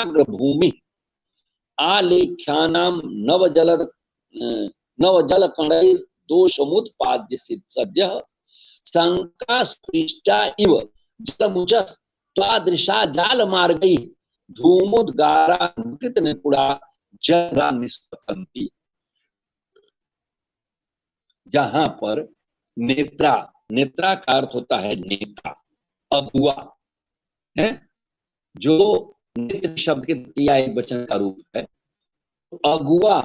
विमानाग्र भूमि आलेख्यानाम नवजल कणैः दोषमुत्पाद्य सद्यः शंका स्पृष्टा इव जलमुचस्त्वादृशा जाल मार्गैः धूमोद्गारा कृत निपुड़ा जरा निष्पतन्ति। जहां पर नेत्रा, नेत्रा का अर्थ होता है नेता, अगुआ है, जो नेत्र शब्द के द्वितीय एक वचन का रूप है। अगुआ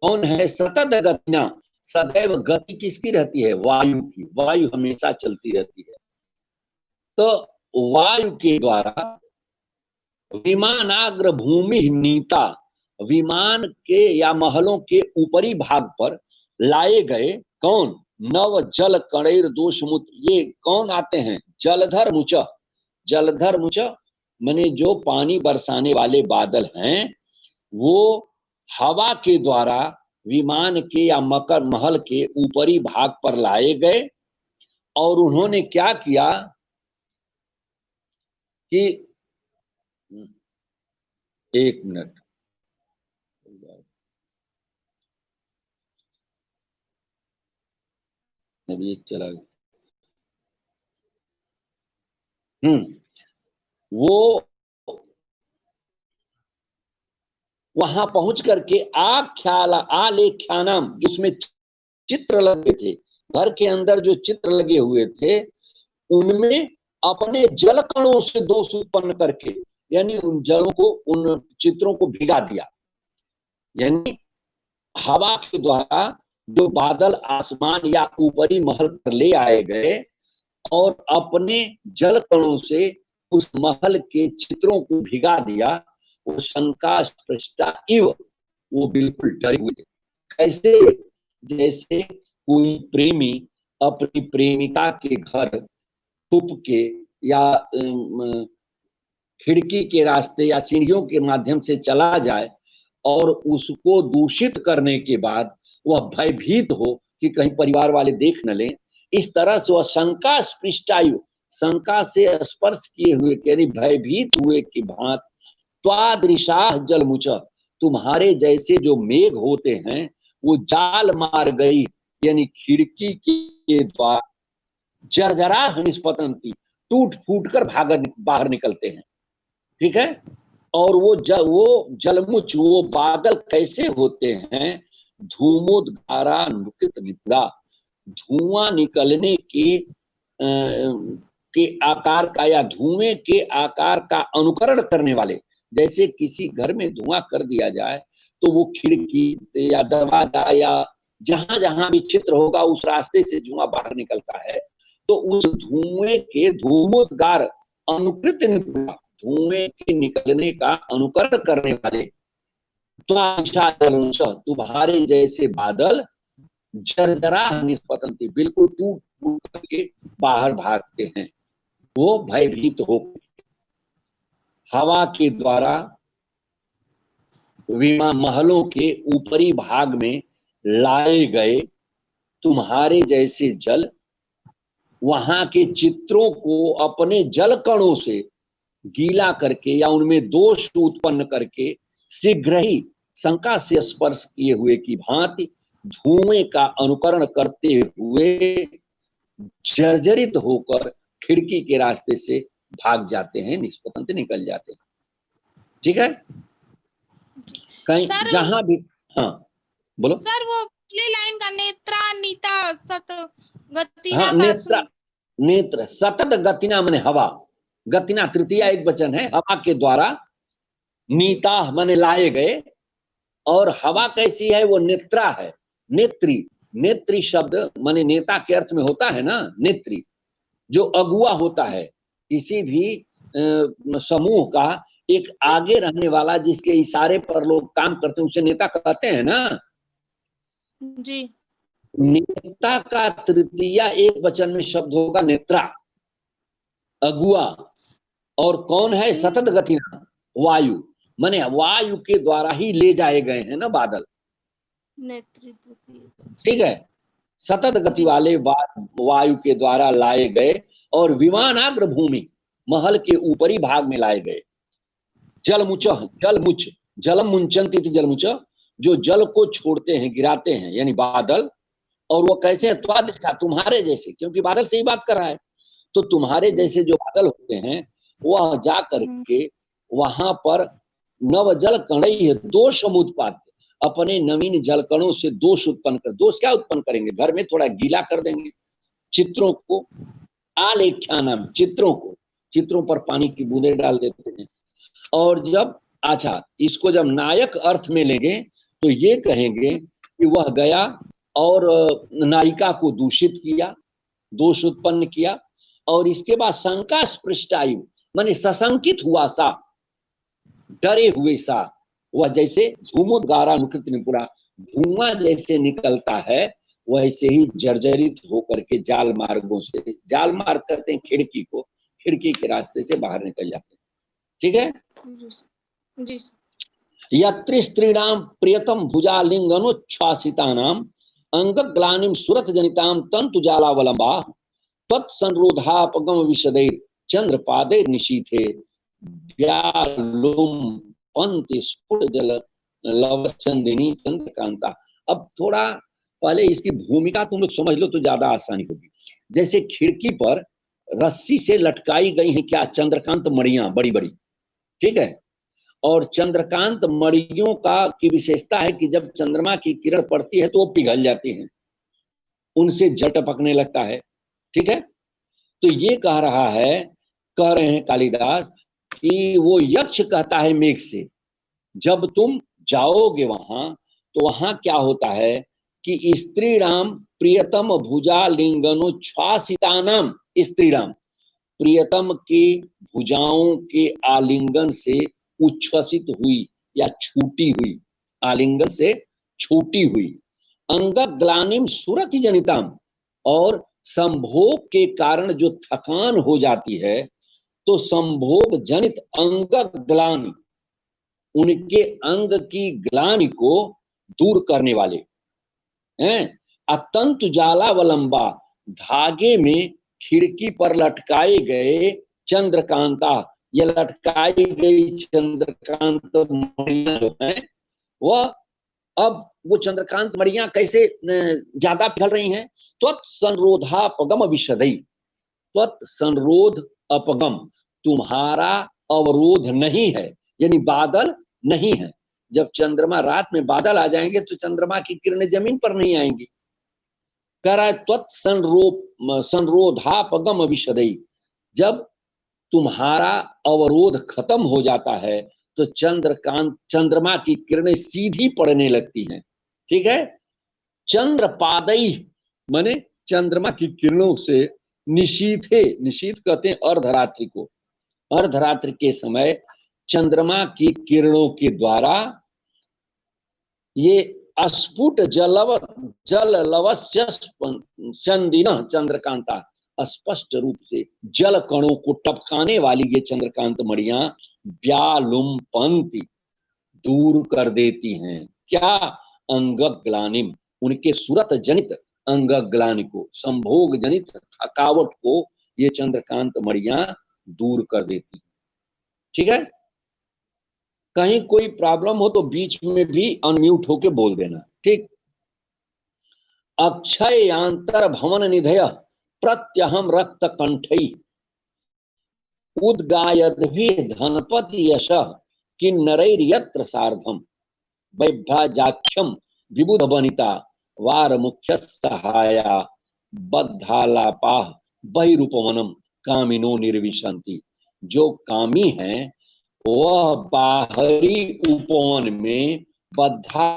कौन है? सतत गतिना, सदैव गति किसकी रहती है? वायु की। वायु हमेशा चलती रहती है। तो वायु के द्वारा विमानाग्र भूमि नीता, विमान के या महलों के ऊपरी भाग पर लाए गए कौन? नव जल कणैर दोषमुत, ये कौन आते हैं? जलधर मुच, जलधर मुच माने जो पानी बरसाने वाले बादल हैं, वो हवा के द्वारा विमान के या मकर महल के ऊपरी भाग पर लाए गए और उन्होंने क्या किया कि एक मिनट, अभी चला गया। वो वहां पहुंच करके आलेख्यानाम, जिसमें चित्र लगे थे, घर के अंदर जो चित्र लगे हुए थे, उनमें अपने जल कणों से दोष उत्पन्न करके, यानी उन जलों को, उन चित्रों को भिगा दिया। यानी हवा के द्वारा जो बादल आसमान या ऊपरी महल पर ले आए गए और अपने जल कणों से उस महल के चित्रों को भिगा दिया, वो शंका स्पृष्टा इव, वो बिल्कुल डरे हुए। कैसे? जैसे कोई प्रेमी अपनी प्रेमिका के घर छुप के या खिड़की के रास्ते या सीढ़ियों के माध्यम से चला जाए और उसको दूषित करने के बाद वह भयभीत हो कि कहीं परिवार वाले देख न लें, इस तरह से वह शंका स्पृष्टायु, शंका से स्पर्श किए हुए, यानी भयभीत हुए की भांत, त्वादृशाह जलमुच, तुम्हारे जैसे जो मेघ होते हैं वो जाल मार गई, यानी खिड़की के द्वारा जर्जरा निष्पतंती, टूट फूट कर बाहर निकलते हैं। ठीक है। और वो जलमुच, वो बादल कैसे होते हैं? धूमोद्गारा नुकित निपुड़ा, धुआं निकलने के आकार का या धुएं के आकार का अनुकरण करने वाले। जैसे किसी घर में धुआं कर दिया जाए तो वो खिड़की या दरवाजा या जहां जहां भी चित्र होगा उस रास्ते से धुआं बाहर निकलता है, तो उस धुएं के धूमोद्गार अनुकृत निपुड़ा, धुएं के निकलने का अनुकरण करने वाले, तुम्हारे जैसे बादल जर्जरा निष्पतंती, बिल्कुल टूट फूट करके बाहर भागते हैं, वो भयभीत हो। हवा के द्वारा विमान महलों के ऊपरी भाग में लाए गए तुम्हारे जैसे जल, वहां के चित्रों को अपने जल कणों से गीला करके या उनमें दोष उत्पन्न करके शीघ्र ही शंका से स्पर्श किए हुए की भांति धुएं का अनुकरण करते हुए जर्जरित होकर खिड़की के रास्ते से भाग जाते हैं, निष्पतंत निकल जाते हैं। ठीक है। कहीं जहां भी, हाँ बोलो सर, वो पिछली लाइन का नेत्रा नीता सत गतिना, हाँ, नेत्र सतत गतिना माने हवा, गतिना तृतीय एक वचन है, हवा के द्वारा नीता माने लाए गए। और हवा कैसी है? वो नेत्रा है, नेत्री, नेत्री शब्द माने नेता के अर्थ में होता है ना, नेत्री जो अगुआ होता है किसी भी समूह का, एक आगे रहने वाला जिसके इशारे पर लोग काम करते हैं उसे नेता कहते हैं ना जी। नेता का तृतीय एक वचन में शब्द होगा नेत्रा, अगुआ। और कौन है? सतत गतिना, वायु, माने वायु के द्वारा ही ले जाए गए हैं ना बादल, नेतृत्व। ठीक है। सतत गति वाले वायु के द्वारा लाए गए और विमानाग्र भूमि, महल के ऊपरी भाग में लाए गए। जलमुच, जलमुच, जलम मुंचन्ति इति जलमुच, जो जल को छोड़ते हैं, गिराते हैं, यानी बादल। और वो कैसे है? त्वादृशा, तुम्हारे जैसे, क्योंकि बादल से ही बात कर रहा है। तो तुम्हारे जैसे जो बादल होते हैं वह जा करके वहां पर नव जल कणई, दोष समुत्पाद, अपने नवीन जल कणों से दोष उत्पन्न कर। दोष क्या उत्पन्न करेंगे? घर में थोड़ा गीला कर देंगे, चित्रों को, आलेख्यानाम, चित्रों को, चित्रों पर पानी की बूंदे डाल देते हैं। और जब, अच्छा, इसको जब नायक अर्थ में लेंगे तो ये कहेंगे कि वह गया और नायिका को दूषित किया, दोष उत्पन्न किया। और इसके बाद शंका स्पृष्टायु, माने सशंकित हुआ सा, डरे हुए सा, वह जैसे धूमोद्गारा मुकृत निपुणा, धुआं जैसे निकलता है वैसे ही जर्जरित होकर के जाल मार्गों से, जाल मार्ग करते हैं खिड़की को, खिड़की के रास्ते से बाहर निकल जाते हैं। ठीक है जी। यत्र स्त्रीणाम प्रियतम भुजालिंगनोच्छ्वासितानाम अंगग्लानिम सुरत जनिताम तंतु जालावलंबा तत्संरोधापगम विशदैर चंद्रपादैर निशीथे व्यालुम पंति स्फुट जल लवचंदिनी चंद्रकांता। अब थोड़ा पहले इसकी भूमिका तुम लोग समझ लो तो ज्यादा आसानी होगी। जैसे खिड़की पर रस्सी से लटकाई गई है क्या? चंद्रकांत मणियां बड़ी बड़ी, ठीक है। और चंद्रकांत मणियों का की विशेषता है कि जब चंद्रमा की किरण पड़ती है तो वो पिघल जाती हैं, उनसे जल टपकने लगता है। ठीक है, तो ये कह रहे हैं कालिदास कि वो यक्ष कहता है मेघ से, जब तुम जाओगे वहां तो वहां क्या होता है कि स्त्रीराम प्रियतम भुजा लिंगनोच्छ्वासितानाम, स्त्रीराम प्रियतम के भुजाओं के आलिंगन से उच्छ्वसित हुई या छूटी हुई, आलिंगन से छूटी हुई, अंग ग्लानिम सुरति जनिताम, और संभोग के कारण जो थकान हो जाती है, तो संभोग जनित अंग ग्लानि, उनके अंग की ग्लानि को दूर करने वाले हैं। अतंतु जालावलंबा, धागे में खिड़की पर लटकाए गए चंद्रकांता, ये लटकाई गई चंद्रकांत मणियां जो है वह, अब वो चंद्रकांत मणियां कैसे ज्यादा पिघल रही हैं? त्वत्संरोधापगम विशदै, त्वत्संरोध अपगम, तुम्हारा अवरोध नहीं है, यानी बादल नहीं है। जब चंद्रमा, रात में बादल आ जाएंगे तो चंद्रमा की किरणें जमीन पर नहीं आएंगी। कह रहा है त्वत्संरोधापगम विशदै, जब तुम्हारा अवरोध खत्म हो जाता है तो चंद्रमा की किरणें सीधी पड़ने लगती हैं। ठीक है, चंद्रपादई माने चंद्रमा की किरणों से निशीथे, निशीथ कहते हैं अर्धरात्रि को, अर्धरात्रि के समय चंद्रमा की किरणों के द्वारा ये अस्फुट जल लवस्य चंद्रकांता, स्पष्ट रूप से जल कणों को टपकाने वाली ये चंद्रकांत मणियां व्यालुम्पन्ति, दूर कर देती हैं। क्या? अंग ग्लानिम, उनके सुरत जनित अंग ग्लानि को, संभोग जनित थकावट को ये चंद्रकांत मणियां दूर कर देती। ठीक है, कहीं कोई प्रॉब्लम हो तो बीच में भी अनम्यूट होके बोल देना। ठीक। अक्षय यांतर भवन निधय प्रत्यहम रक्त कंठई उद्गायद्भि धनपति यश किन्नरैर्यत्र सार्धम वैभ्राजाख्यम विबुध बनिता वार मुख्य सहाया बद्धालापाह बहिरूपवनम कामिनो निर्विशंति। जो कामी हैं वह बाहरी उपवन में बद्धा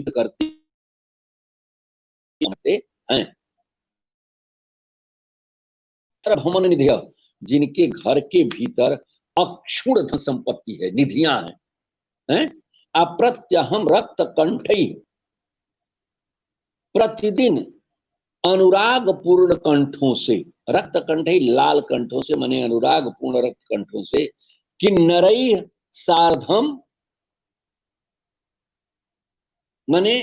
करते हैं। भवन निधि, जिनके घर के भीतर अक्षुण धन संपत्ति है, निधियां हैं। अप्रत्यहम रक्त कंठई, प्रतिदिन अनुराग पूर्ण कंठों से, रक्त कंठई लाल कंठों से माने अनुराग पूर्ण रक्त कंठों से, किन्नरई सार्धम माने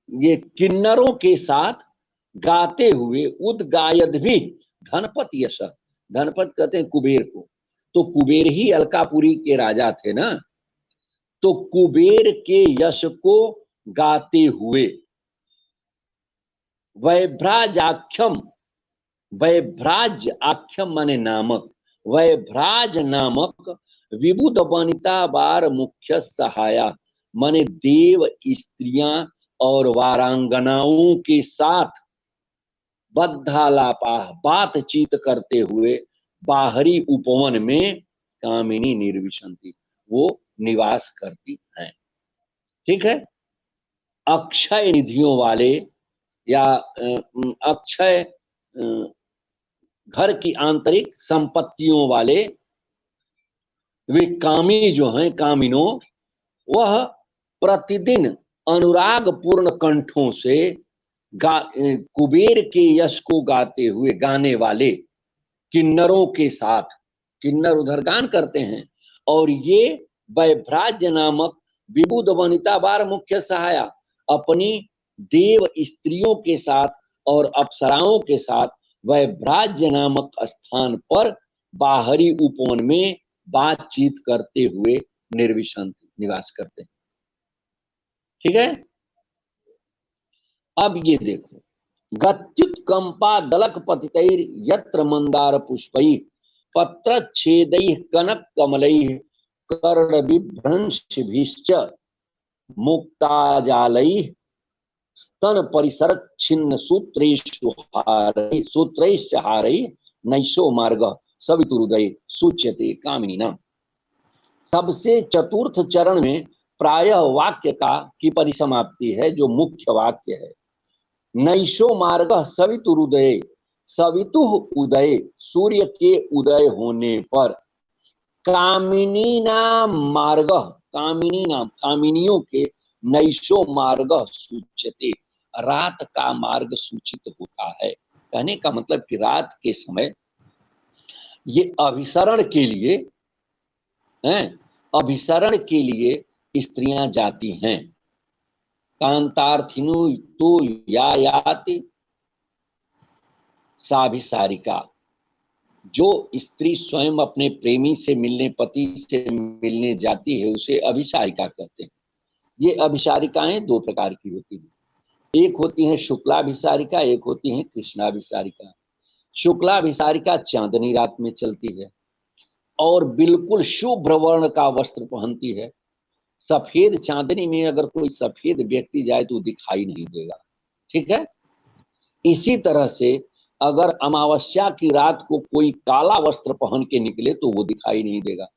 ये किन्नरों के साथ गाते हुए, उद्गायद भी धनपति यश, धनपत कहते हैं कुबेर को, तो कुबेर ही अलकापुरी के राजा थे ना, तो कुबेर के यश को गाते हुए वैभ्राजाख्यम, वैभ्राज आख्यम माने नामक, वैभ्राज नामक विबुध वनिता बार मुख्य सहाया माने देव स्त्रियां और वारांगनाओं के साथ बद्धालापा बातचीत करते हुए बाहरी उपवन में कामिनी निर्विशंति वो निवास करती हैं। ठीक है, अक्षय निधियों वाले या अक्षय घर की आंतरिक संपत्तियों वाले वे कामी जो हैं, कामिनो, वह प्रतिदिन अनुराग पूर्ण कंठों से कुबेर के यश को गाते हुए, गाने वाले किन्नरों के साथ, किन्नर उधर गान करते हैं, और ये वैभ्राज नामक विबुध वनिता बार मुख्य सहाया अपनी देव स्त्रियों के साथ और अप्सराओं के साथ वैभ्राज नामक स्थान पर बाहरी उपवन में बातचीत करते हुए निर्विशंत निवास करते हैं। ठीक है, अब ये देखो, गत्युत्कंपा दलक पतितैर यत्र मंदार पुष्पैः पत्र छेदैः कनक कमलैः कर्ण बिभ्रंशभिश्च मुक्ताजालैः स्तन परिसर छिन्न सूत्रैश्च हारैः नैषो मार्ग सवितुरुदय सूच्यते कामिनी नाम। सबसे चतुर्थ चरण में प्रायः वाक्य की परिसमाप्ति है, जो मुख्य वाक्य है, नैषो मार्ग सवितुरुदय, सवितु उदय, सूर्य के उदय होने पर, कामिनी नाम मार्ग, कामिनी नाम कामिनियों के, नैषो मार्ग सूच्यते, रात का मार्ग सूचित होता है। कहने का मतलब कि रात के समय ये अभिसरण के लिए हैं, अभिसरण के लिए स्त्रियां जाती हैं। कांतार्थिनु तो या याति साभिसारिका, जो स्त्री स्वयं अपने प्रेमी से मिलने, पति से मिलने जाती है, उसे अभिसारिका कहते हैं। ये अभिसारिकाएं दो प्रकार की होती हैं, एक होती हैं शुक्लाभिसारिका, एक होती हैं कृष्णाभिसारिका। शुक्लाभिसारिका चांदनी रात में चलती है और बिल्कुल शुभ्र वर्ण का वस्त्र पहनती है। सफेद चांदनी में अगर कोई सफेद व्यक्ति जाए तो दिखाई नहीं देगा। ठीक है, इसी तरह से अगर अमावस्या की रात को कोई काला वस्त्र पहन के निकले तो वो दिखाई नहीं देगा।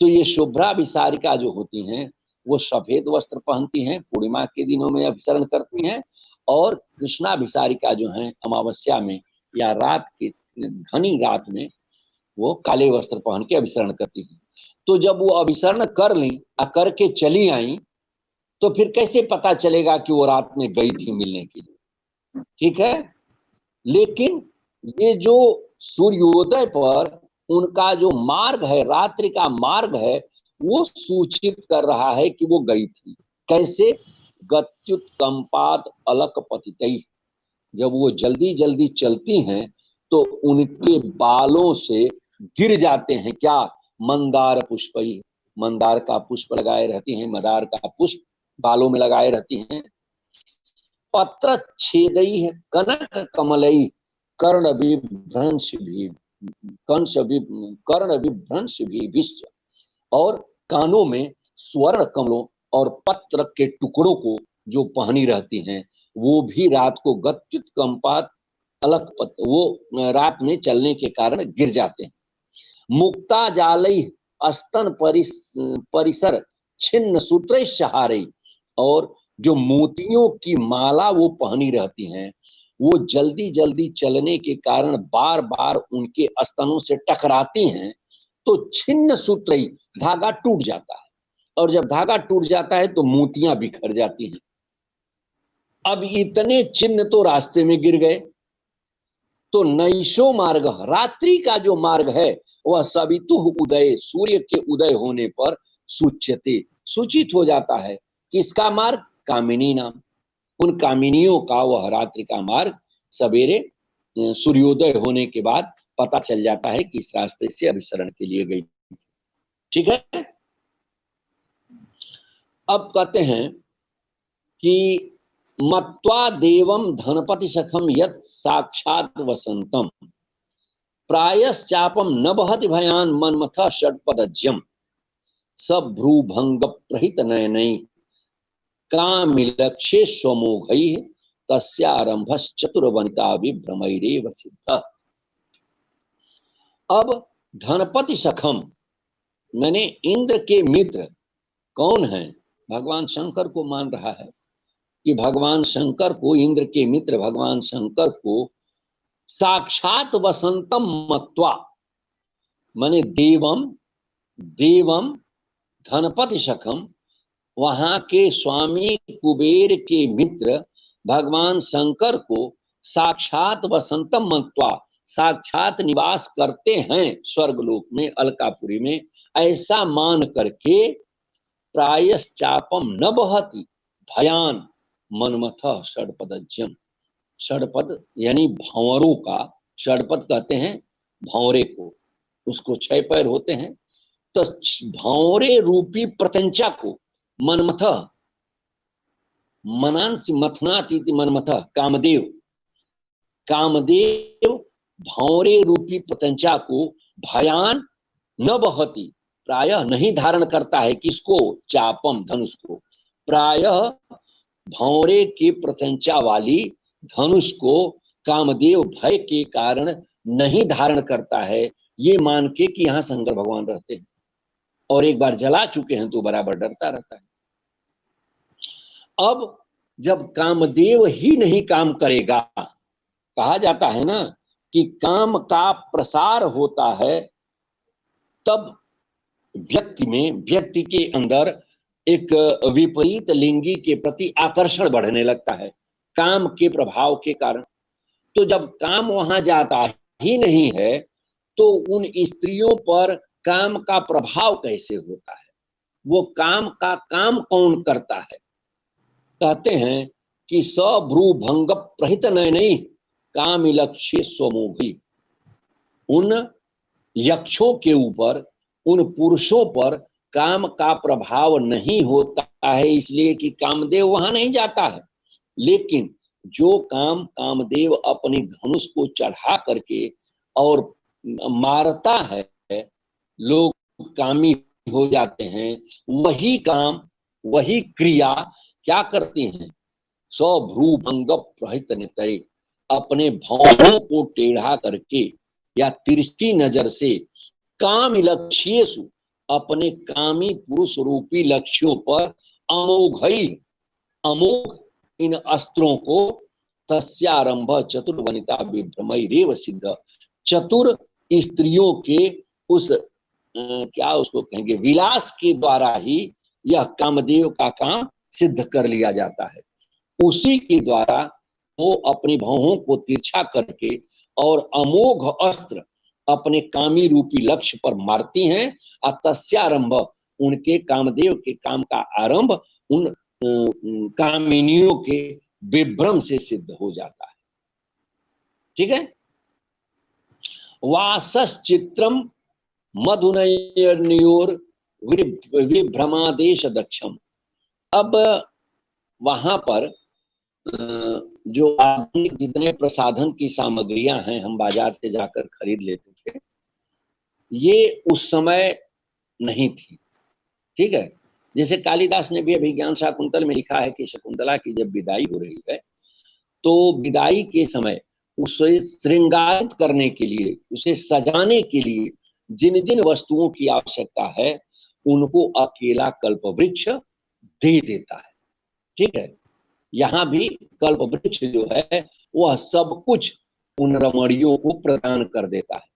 तो ये शुभ्राभिसारिका जो होती हैं वो सफेद वस्त्र पहनती हैं, पूर्णिमा के दिनों में अभिसरण करती हैं, और कृष्णाभिसारिका जो हैं अमावस्या में या रात की घनी रात में वो काले वस्त्र पहन के अभिसरण करती हैं। तो जब वो अभिसरण कर ली, करके चली आई, तो फिर कैसे पता चलेगा कि वो रात में गई थी मिलने के लिए? ठीक है, लेकिन ये जो सूर्योदय पर उनका जो मार्ग है, रात्रि का मार्ग है, वो सूचित कर रहा है कि वो गई थी। कैसे? गत्युत्कंपात अलक पतितैः, जब वो जल्दी जल्दी चलती हैं तो उनके बालों से गिर जाते हैं क्या? मंदार पुष्पैः, मंदार का पुष्प लगाए रहती हैं, मंदार का पुष्प बालों में लगाए रहती हैं। पत्र छेदैः कनक कमलैः कर्ण विभ्रंशभिश्च, और कानों में स्वर्ण कमलों और पत्र के टुकड़ों को जो पहनी रहती हैं, वो भी रात को गत्युत्कंपात अलक पत, वो रात में चलने के कारण गिर जाते हैं। मुक्ता जालैः स्तन परिसर छिन्न सूत्रैश्च हारैः, और जो मोतियों की माला वो पहनी रहती हैं, वो जल्दी जल्दी चलने के कारण बार बार उनके स्तनों से टकराती हैं, तो छिन्न सूत्र, धागा टूट जाता है, और जब धागा टूट जाता है तो मोतियां बिखर जाती हैं। अब इतने चिन्ह तो रास्ते में गिर गए, तो नैषो मार्ग, रात्रि का जो मार्ग है वह सवितु उदय, सूर्य के उदय होने पर सूच्यते, सूचित हो जाता है। किसका मार्ग? कामिनी नाम, उन कामिनियों का वह रात्रि का मार्ग सवेरे सूर्योदय होने के बाद पता चल जाता है कि इस रास्ते से अभिसरण के लिए गई। ठीक है। अब कहते हैं कि मत्वा देवम धनपति सखम यत् साक्षात वसंतम प्रायश्चापम न बहति भयान मनमथ षट्पदज्यम सब भ्रूभंग प्रहित नयनई कामिलक्षे स्वमोघै तस्यारंभ चतुर्वनिता विभ्रमैरेव सिद्ध। अब धनपति सखम मैंने इंद्र के मित्र कौन है? भगवान शंकर को मान रहा है कि भगवान शंकर को, इंद्र के मित्र भगवान शंकर को साक्षात वसंतम मत्वा, माने देवम देवम धनपति सखम, वहां के स्वामी कुबेर के मित्र भगवान शंकर को साक्षात वसंतम मत्वा, साक्षात निवास करते हैं स्वर्गलोक में, अलकापुरी में, ऐसा मान करके प्रायश्चापम न बहति भयान मनमथ षड्पदज्यम, षड्पद यानी भंवरों का, षड्पद कहते हैं भंवरे को, उसको 6 पैर होते हैं, तो भंवरे रूपी प्रत्यंचा को मनमथ, मनांस मथनात इति मनमथ, कामदेव, कामदेव भंवरे रूपी प्रत्यंचा को भयान न बहति, प्रायः नहीं धारण करता है, किसको? चापम, धनुष को, प्रायः भंवरे के प्रत्यंचा वाली धनुष को कामदेव भय के कारण नहीं धारण करता है, ये मान के कि यहाँ शंकर भगवान रहते हैं और एक बार जला चुके हैं तो बराबर डरता रहता है। अब जब कामदेव ही नहीं काम करेगा, कहा जाता है ना कि काम का प्रसार होता है तब व्यक्ति में, व्यक्ति के अंदर एक विपरीत लिंगी के प्रति आकर्षण बढ़ने लगता है काम के प्रभाव के कारण। तो जब काम वहां जाता ही नहीं है तो उन स्त्रियों पर काम का प्रभाव कैसे होता है? वो काम का काम कौन करता है? कहते हैं कि सभ्रूभंग प्रहित नयनई कामिलक्षे स्वमोघी, उन यक्षों के ऊपर, उन पुरुषों पर काम का प्रभाव नहीं होता है, इसलिए कि कामदेव वहां नहीं जाता है। लेकिन जो काम कामदेव अपनी धनुष को चढ़ा करके और मारता है, लोग कामी हो जाते हैं, वही काम, वही क्रिया क्या करती हैं? सभ्रूभंग प्रहित नितये, अपने भौहों को टेढ़ा करके या तिरछी नजर से काम लक्ष्येषु, अपने कामी पुरुष रूपी लक्ष्यों पर अमोघई, अमोघ इन अस्त्रों को तस्यारंभ चतुर्वनिता विभ्रमैरेव सिद्ध, चतुर स्त्रियों के उस क्या उसको कहेंगे, विलास के द्वारा ही यह कामदेव का काम सिद्ध कर लिया जाता है। उसी के द्वारा वो अपनी भौहों को तिरछा करके और अमोघ अस्त्र अपने कामी रूपी लक्ष्य पर मारती हैं, और तस्यारंभ, उनके कामदेव के काम का आरंभ उन कामिनियों के विभ्रम से सिद्ध हो जाता है। ठीक है। वासश्चित्रम मधुनयोर विभ्रमादेश दक्षम। अब वहां पर जो आधुनिक जितने प्रसाधन की सामग्रियां हैं हम बाजार से जाकर खरीद लेते थे, ये उस समय नहीं थी। ठीक है। जैसे कालिदास ने भी अभिज्ञान शाकुंतल में लिखा है कि शकुंतला की जब विदाई हो रही है तो विदाई के समय उसे श्रृंगारित करने के लिए, उसे सजाने के लिए जिन जिन वस्तुओं की आवश्यकता है उनको अकेला कल्पवृक्ष दे देता है। ठीक है। यहाँ भी कल्पवृक्ष जो है वह सब कुछ उन रमणियों को प्रदान कर देता है।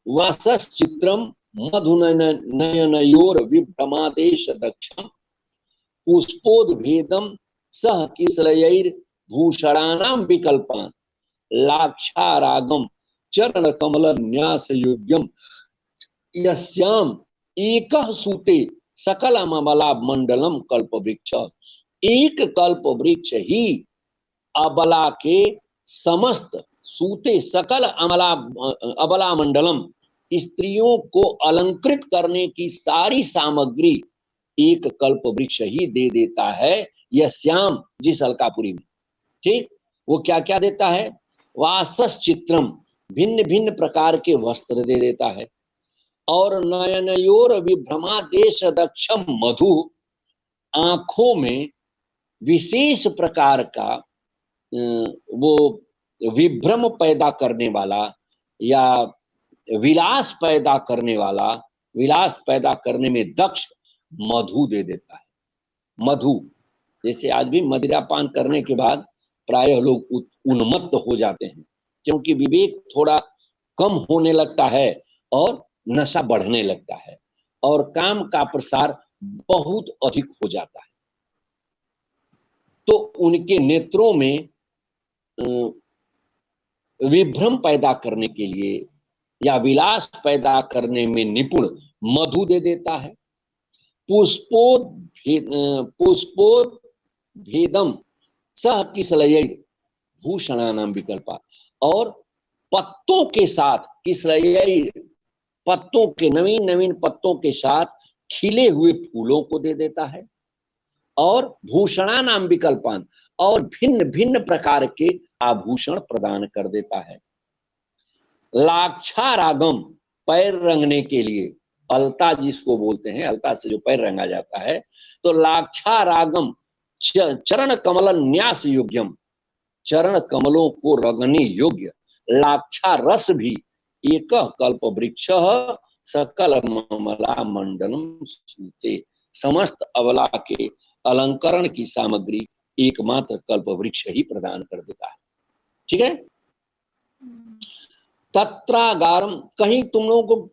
वासश्चित्रम मधुनयनयोर विभ्रमादेश दक्षम पुष्पोद्भेदम सह किसलयैर भूषणानां विकल्पान लाक्षारागम चरण कमल न्यास योग्यम यस्याम एकः सूते सकलमला मंडलम कल्पवृक्ष। एक कल्पवृक्ष ही अबला के समस्त सूते सकल अमला अबला मंडलम, स्त्रियों को अलंकृत करने की सारी सामग्री एक कल्प वृक्ष ही दे देता है। यह श्याम जिस अलकापुरी में, ठीक, वो क्या क्या देता है? वासस चित्रम, भिन्न भिन्न प्रकार के वस्त्र दे देता है, और नयनयोर विभ्रमादेश दक्षम मधु, आंखों में विशेष प्रकार का वो विभ्रम पैदा करने वाला या विलास पैदा करने वाला, विलास पैदा करने में दक्ष मधु दे देता है। मधु, जैसे आज भी मदिरा पान करने के बाद प्रायः लोग उन्मत्त हो जाते हैं, क्योंकि विवेक थोड़ा कम होने लगता है और नशा बढ़ने लगता है और काम का प्रसार बहुत अधिक हो जाता है। तो उनके नेत्रों में विभ्रम पैदा करने के लिए या विलास पैदा करने में निपुण मधु दे देता है। पुष्पोद्भेदम सह किसलय भूषणानाम विकल्पा, और पत्तों के साथ, किसलय पत्तों के, नवीन नवीन पत्तों के साथ खिले हुए फूलों को दे देता है, और भूषणानाम विकल्पान, और भिन्न भिन्न प्रकार के आभूषण प्रदान कर देता है। लाक्षारागम, पैर रंगने के लिए, अलता जिसको बोलते हैं, अलता से जो पैर रंगा जाता है, तो लाक्षारागम चरण कमल न्यास योग्यम, चरण कमलों को रंगने योग्य लाक्षा रस भी एक कल्प वृक्ष सकल ममला मंडलम सूते, समस्त अबला के अलंकरण की सामग्री एकमात्र कल्प वृक्ष ही प्रदान कर देता है। ठीक है। तत्रागारम, कहीं तुम लोगों को